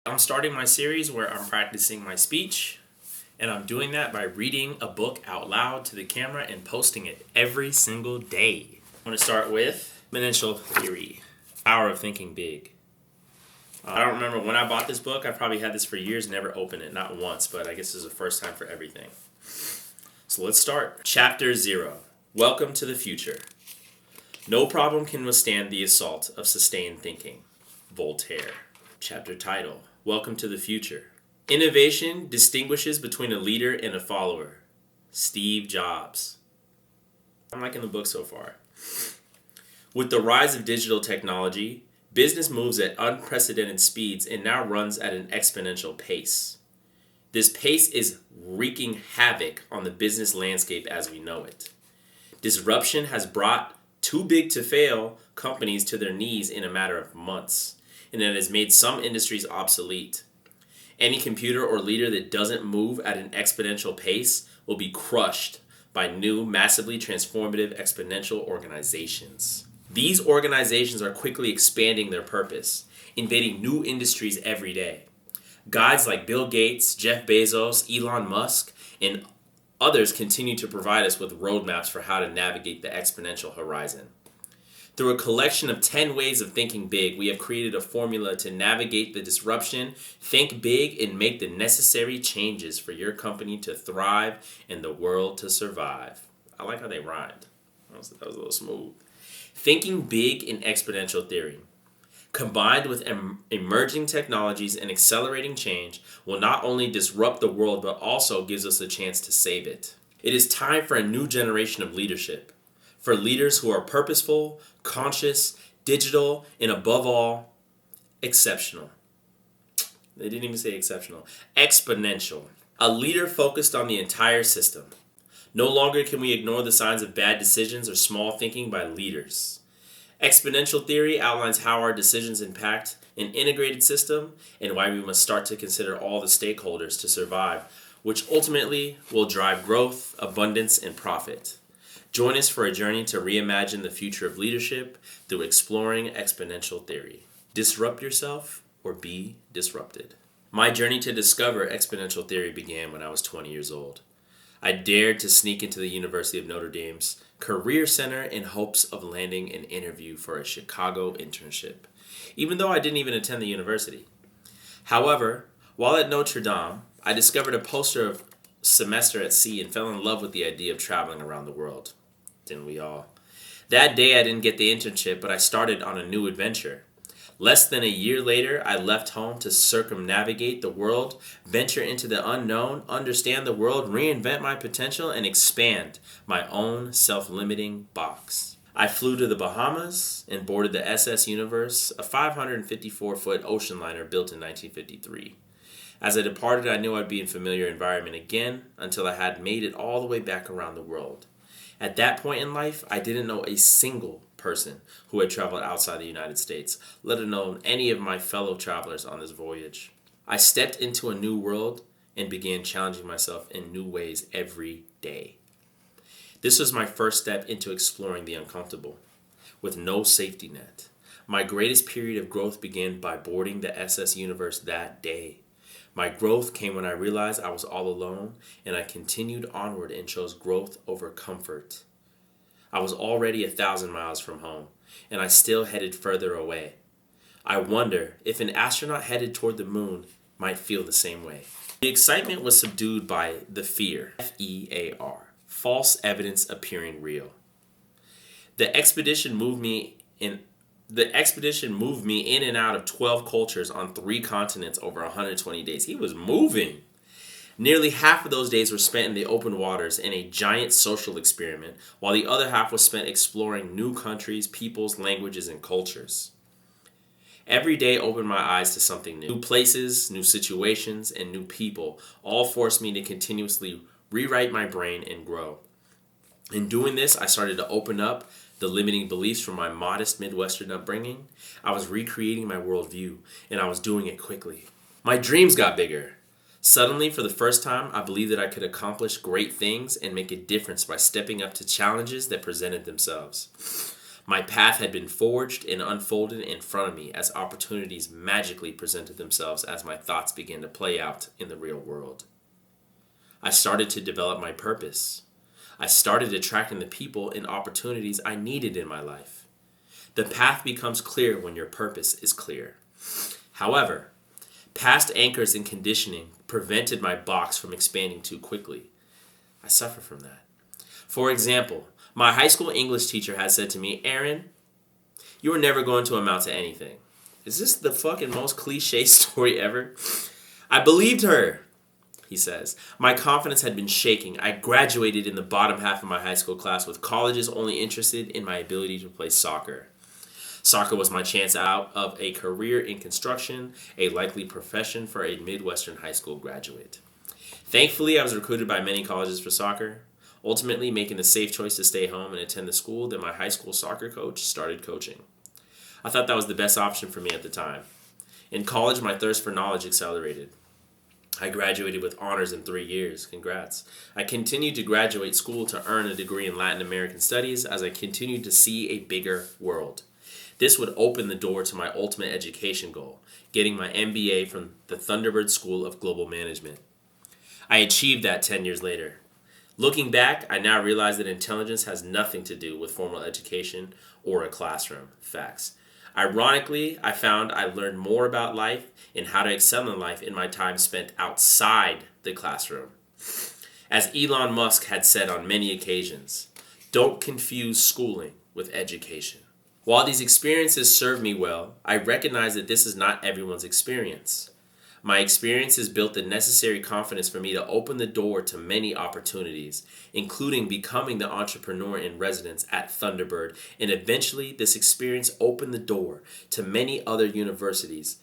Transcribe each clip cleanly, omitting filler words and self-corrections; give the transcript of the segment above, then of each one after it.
I'm starting my series where I'm practicing my speech, and I'm doing that by reading a book out loud to the camera and posting it every single day. I'm going to start with Exponential Theory, Power of Thinking Big. I don't remember when I bought this book. I probably had this for years, never opened it, not once, but I guess this is the first time for everything. So let's start. Chapter 0, Welcome to the Future. No problem can withstand the assault of sustained thinking. Voltaire. Chapter title, Welcome to the Future. Innovation distinguishes between a leader and a follower. Steve Jobs. I'm liking the book so far. With the rise of digital technology, business moves at unprecedented speeds and now runs at an exponential pace. This pace is wreaking havoc on the business landscape as we know it. Disruption has brought too big to fail companies to their knees in a matter of months, and it has made some industries obsolete. Any computer or leader that doesn't move at an exponential pace will be crushed by new, massively transformative exponential organizations. These organizations are quickly expanding their purpose, invading new industries every day. Guides like Bill Gates, Jeff Bezos, Elon Musk, and others continue to provide us with roadmaps for how to navigate the exponential horizon. Through a collection of 10 ways of thinking big, we have created a formula to navigate the disruption, think big, and make the necessary changes for your company to thrive and the world to survive. I like how they rhymed. That was a little smooth. Thinking big in exponential theory, combined with emerging technologies and accelerating change, will not only disrupt the world but also gives us a chance to save it. It is time for a new generation of leadership. For leaders who are purposeful, conscious, digital, and above all, exceptional. They didn't even say exceptional. Exponential. A leader focused on the entire system. No longer can we ignore the signs of bad decisions or small thinking by leaders. Exponential theory outlines how our decisions impact an integrated system and why we must start to consider all the stakeholders to survive, which ultimately will drive growth, abundance, and profit. Join us for a journey to reimagine the future of leadership through exploring exponential theory. Disrupt yourself or be disrupted. My journey to discover exponential theory began when I was 20 years old. I dared to sneak into the University of Notre Dame's Career Center in hopes of landing an interview for a Chicago internship, even though I didn't even attend the university. However, while at Notre Dame, I discovered a poster of Semester at Sea and fell in love with the idea of traveling around the world. Didn't we all? That day I didn't get the internship, but I started on a new adventure. Less than a year later, I left home to circumnavigate the world, venture into the unknown, understand the world, reinvent my potential, and expand my own self-limiting box. I flew to the Bahamas and boarded the SS Universe, a 554-foot ocean liner built in 1953. As I departed, I knew I'd be in familiar environment again until I had made it all the way back around the world. At that point in life, I didn't know a single person who had traveled outside the United States, let alone any of my fellow travelers on this voyage. I stepped into a new world and began challenging myself in new ways every day. This was my first step into exploring the uncomfortable, with no safety net. My greatest period of growth began by boarding the SS Universe that day. My growth came when I realized I was all alone, and I continued onward and chose growth over comfort. I was already 1,000 miles from home, and I still headed further away. I wonder if an astronaut headed toward the moon might feel the same way. The excitement was subdued by the fear, F-E-A-R, false evidence appearing real. The expedition moved me in and out of 12 cultures on 3 continents over 120 days. He was moving. Nearly half of those days were spent in the open waters in a giant social experiment, while the other half was spent exploring new countries, peoples, languages, and cultures. Every day opened my eyes to something new. New places, new situations, and new people all forced me to continuously rewrite my brain and grow. In doing this, I started to open up the limiting beliefs from my modest Midwestern upbringing. I was recreating my worldview, and I was doing it quickly. My dreams got bigger. Suddenly, for the first time, I believed that I could accomplish great things and make a difference by stepping up to challenges that presented themselves. My path had been forged and unfolded in front of me as opportunities magically presented themselves as my thoughts began to play out in the real world. I started to develop my purpose. I started attracting the people and opportunities I needed in my life. The path becomes clear when your purpose is clear. However, past anchors and conditioning prevented my box from expanding too quickly. I suffer from that. For example, my high school English teacher had said to me, "Aaron, you are never going to amount to anything." Is this the fucking most cliche story ever? I believed her, he says. My confidence had been shaking. I graduated in the bottom half of my high school class with colleges only interested in my ability to play soccer. Soccer was my chance out of a career in construction, a likely profession for a Midwestern high school graduate. Thankfully, I was recruited by many colleges for soccer, ultimately making the safe choice to stay home and attend the school that my high school soccer coach started coaching. I thought that was the best option for me at the time. In college, my thirst for knowledge accelerated. I graduated with honors in 3 years. Congrats. I continued to graduate school to earn a degree in Latin American Studies as I continued to see a bigger world. This would open the door to my ultimate education goal, getting my MBA from the Thunderbird School of Global Management. I achieved that 10 years later. Looking back, I now realize that intelligence has nothing to do with formal education or a classroom. Facts. Ironically, I found I learned more about life and how to excel in life in my time spent outside the classroom. As Elon Musk had said on many occasions, don't confuse schooling with education. While these experiences served me well, I recognize that this is not everyone's experience. My experiences built the necessary confidence for me to open the door to many opportunities, including becoming the entrepreneur in residence at Thunderbird, and eventually this experience opened the door to many other universities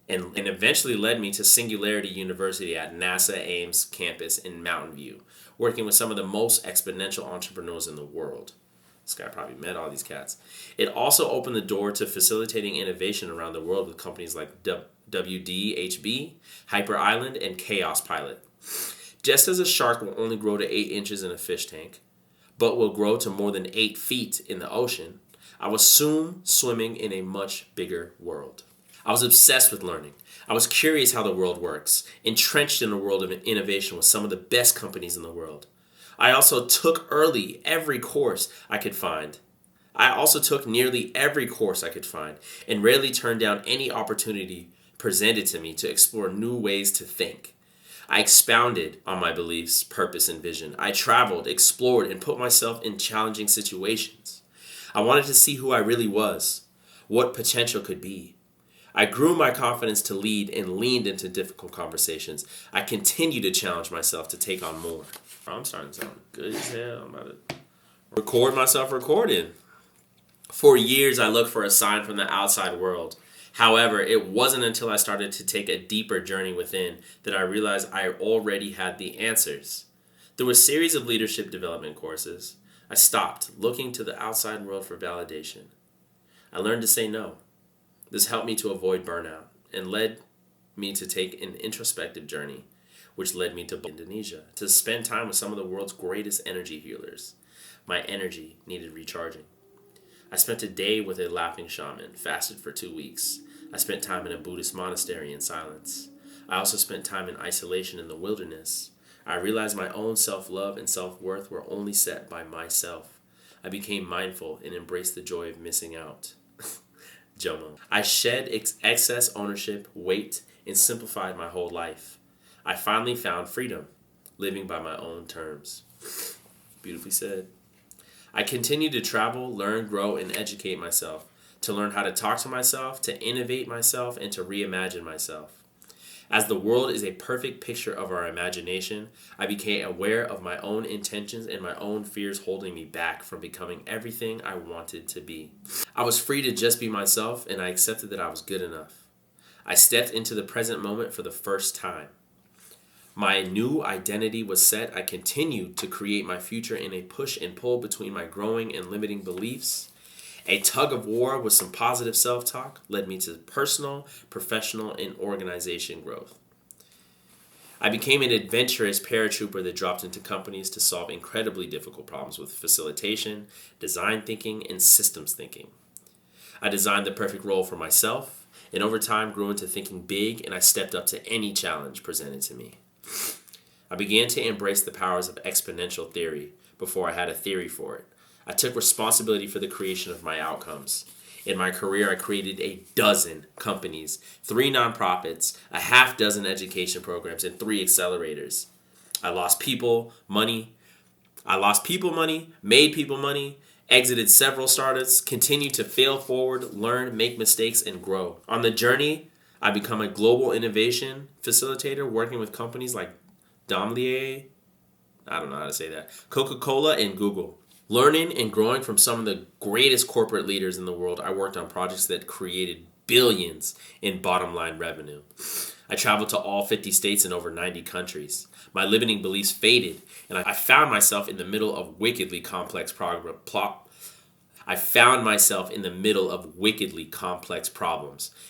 and eventually led me to Singularity University at NASA Ames campus in Mountain View, working with some of the most exponential entrepreneurs in the world. This guy probably met all these cats. It also opened the door to facilitating innovation around the world with companies like WDHB, Hyper Island, and Chaos Pilot. Just as a shark will only grow to 8 inches in a fish tank, but will grow to more than 8 feet in the ocean, I was soon swimming in a much bigger world. I was obsessed with learning. I was curious how the world works, entrenched in a world of innovation with some of the best companies in the world. I also took every course I could find. Nearly every course I could find and rarely turned down any opportunity presented to me to explore new ways to think. I expounded on my beliefs, purpose, and vision. I traveled, explored, and put myself in challenging situations. I wanted to see who I really was, what potential could be. I grew my confidence to lead and leaned into difficult conversations. I continued to challenge myself to take on more. I'm starting to sound good as hell. I'm about to record myself recording. For years, I looked for a sign from the outside world. However, it wasn't until I started to take a deeper journey within that I realized I already had the answers. Through a series of leadership development courses, I stopped looking to the outside world for validation. I learned to say no. This helped me to avoid burnout and led me to take an introspective journey, which led me to Indonesia, to spend time with some of the world's greatest energy healers. My energy needed recharging. I spent a day with a laughing shaman, fasted for 2 weeks. I spent time in a Buddhist monastery in silence. I also spent time in isolation in the wilderness. I realized my own self-love and self-worth were only set by myself. I became mindful and embraced the joy of missing out. Jomo. I shed excess ownership, weight, and simplified my whole life. I finally found freedom, living by my own terms. Beautifully said. I continued to travel, learn, grow, and educate myself, to learn how to talk to myself, to innovate myself, and to reimagine myself. As the world is a perfect picture of our imagination, I became aware of my own intentions and my own fears holding me back from becoming everything I wanted to be. I was free to just be myself, and I accepted that I was good enough. I stepped into the present moment for the first time. My new identity was set. I continued to create my future in a push and pull between my growing and limiting beliefs. A tug of war with some positive self-talk led me to personal, professional, and organization growth. I became an adventurous paratrooper that dropped into companies to solve incredibly difficult problems with facilitation, design thinking, and systems thinking. I designed the perfect role for myself, and over time grew into thinking big, and I stepped up to any challenge presented to me. I began to embrace the powers of exponential theory before I had a theory for it. I took responsibility for the creation of my outcomes. In my career, I created a dozen companies, 3 nonprofits, a half dozen education programs, and 3 accelerators. I lost people, money, made people money, exited several startups, continued to fail forward, learn, make mistakes, and grow. On the journey, I become a global innovation facilitator working with companies like Domlier, I don't know how to say that, Coca-Cola, and Google. Learning and growing from some of the greatest corporate leaders in the world, I worked on projects that created billions in bottom line revenue. I traveled to all 50 states and over 90 countries. My limiting beliefs faded, and I found myself in the middle of wickedly complex problems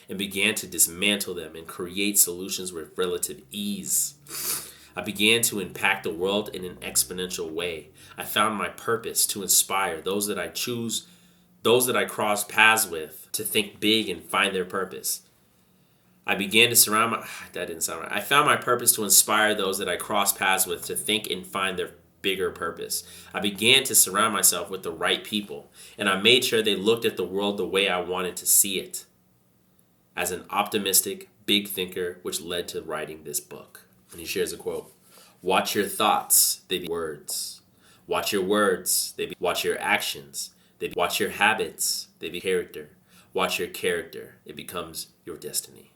and began to dismantle them and create solutions with relative ease. I began to impact the world in an exponential way. I found my purpose to inspire those that I cross paths with to think big and find their purpose. I found my purpose to inspire those that I cross paths with to think and find their bigger purpose. I began to surround myself with the right people, and I made sure they looked at the world the way I wanted to see it, as an optimistic, big thinker, which led to writing this book. And he shares a quote: "Watch your thoughts, they be words. Watch your words, watch your actions. Watch your habits, they be character. Watch your character, it becomes your destiny."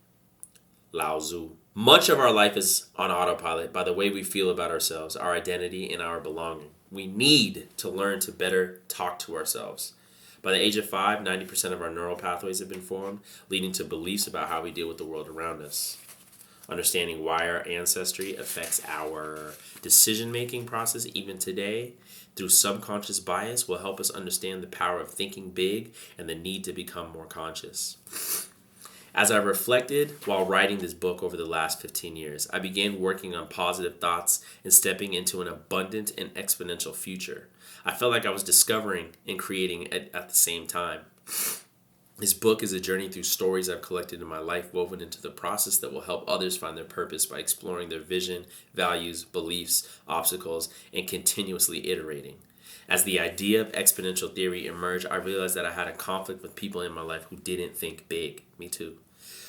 Lao Tzu. Much of our life is on autopilot by the way we feel about ourselves, our identity, and our belonging. We need to learn to better talk to ourselves. By the age of 5, 90% of our neural pathways have been formed, leading to beliefs about how we deal with the world around us. Understanding why our ancestry affects our decision-making process even today through subconscious bias will help us understand the power of thinking big and the need to become more conscious. As I reflected while writing this book over the last 15 years, I began working on positive thoughts and stepping into an abundant and exponential future. I felt like I was discovering and creating at the same time. This book is a journey through stories I've collected in my life woven into the process that will help others find their purpose by exploring their vision, values, beliefs, obstacles, and continuously iterating. As the idea of exponential theory emerged, I realized that I had a conflict with people in my life who didn't think big. Me too.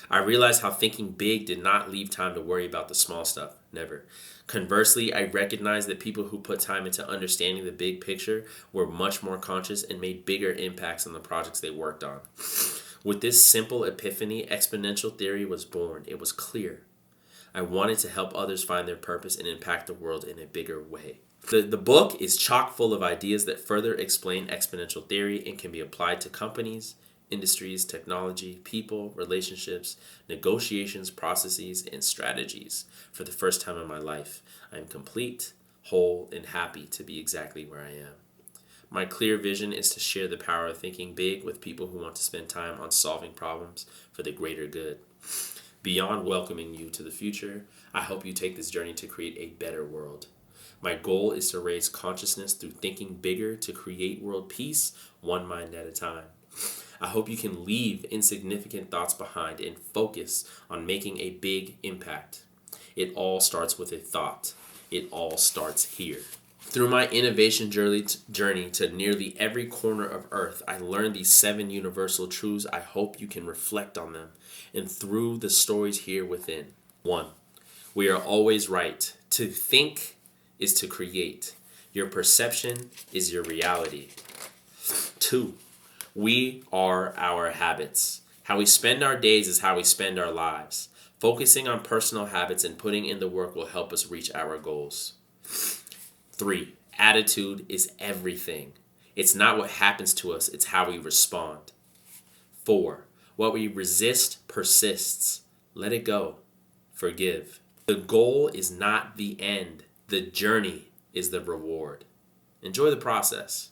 I realized how thinking big did not leave time to worry about the small stuff. Never. Conversely, I recognized that people who put time into understanding the big picture were much more conscious and made bigger impacts on the projects they worked on. With this simple epiphany, exponential theory was born. It was clear. I wanted to help others find their purpose and impact the world in a bigger way. The book is chock full of ideas that further explain exponential theory and can be applied to companies, industries, technology, people, relationships, negotiations, processes, and strategies. For the first time in my life, I am complete, whole, and happy to be exactly where I am. My clear vision is to share the power of thinking big with people who want to spend time on solving problems for the greater good. Beyond welcoming you to the future, I hope you take this journey to create a better world. My goal is to raise consciousness through thinking bigger to create world peace, one mind at a time. I hope you can leave insignificant thoughts behind and focus on making a big impact. It all starts with a thought. It all starts here. Through my innovation journey to nearly every corner of Earth, I learned these 7 universal truths. I hope you can reflect on them and through the stories here within. 1. We are always right. To think is to create. Your perception is your reality. 2. We are our habits. How we spend our days is how we spend our lives. Focusing on personal habits and putting in the work will help us reach our goals. 3. Attitude is everything. It's not what happens to us, it's how we respond. 4. What we resist persists. Let it go. Forgive. The goal is not the end. The journey is the reward. Enjoy the process.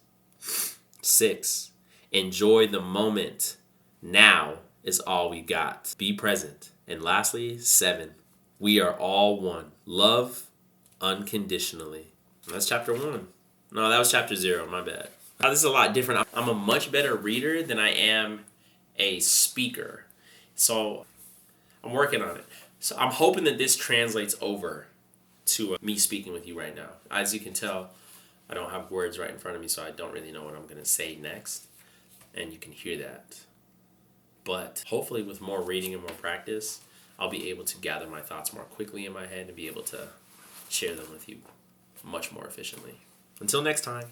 6. Enjoy the moment. Now is all we got. Be present. And lastly, 7. We are all one. Love unconditionally. And that's chapter 1. No, that was chapter 0. My bad. This is a lot different. I'm a much better reader than I am a speaker. So I'm working on it. So I'm hoping that this translates over to me speaking with you right now. As you can tell, I don't have words right in front of me, so I don't really know what I'm going to say next. And you can hear that. But hopefully with more reading and more practice, I'll be able to gather my thoughts more quickly in my head and be able to share them with you much more efficiently. Until next time.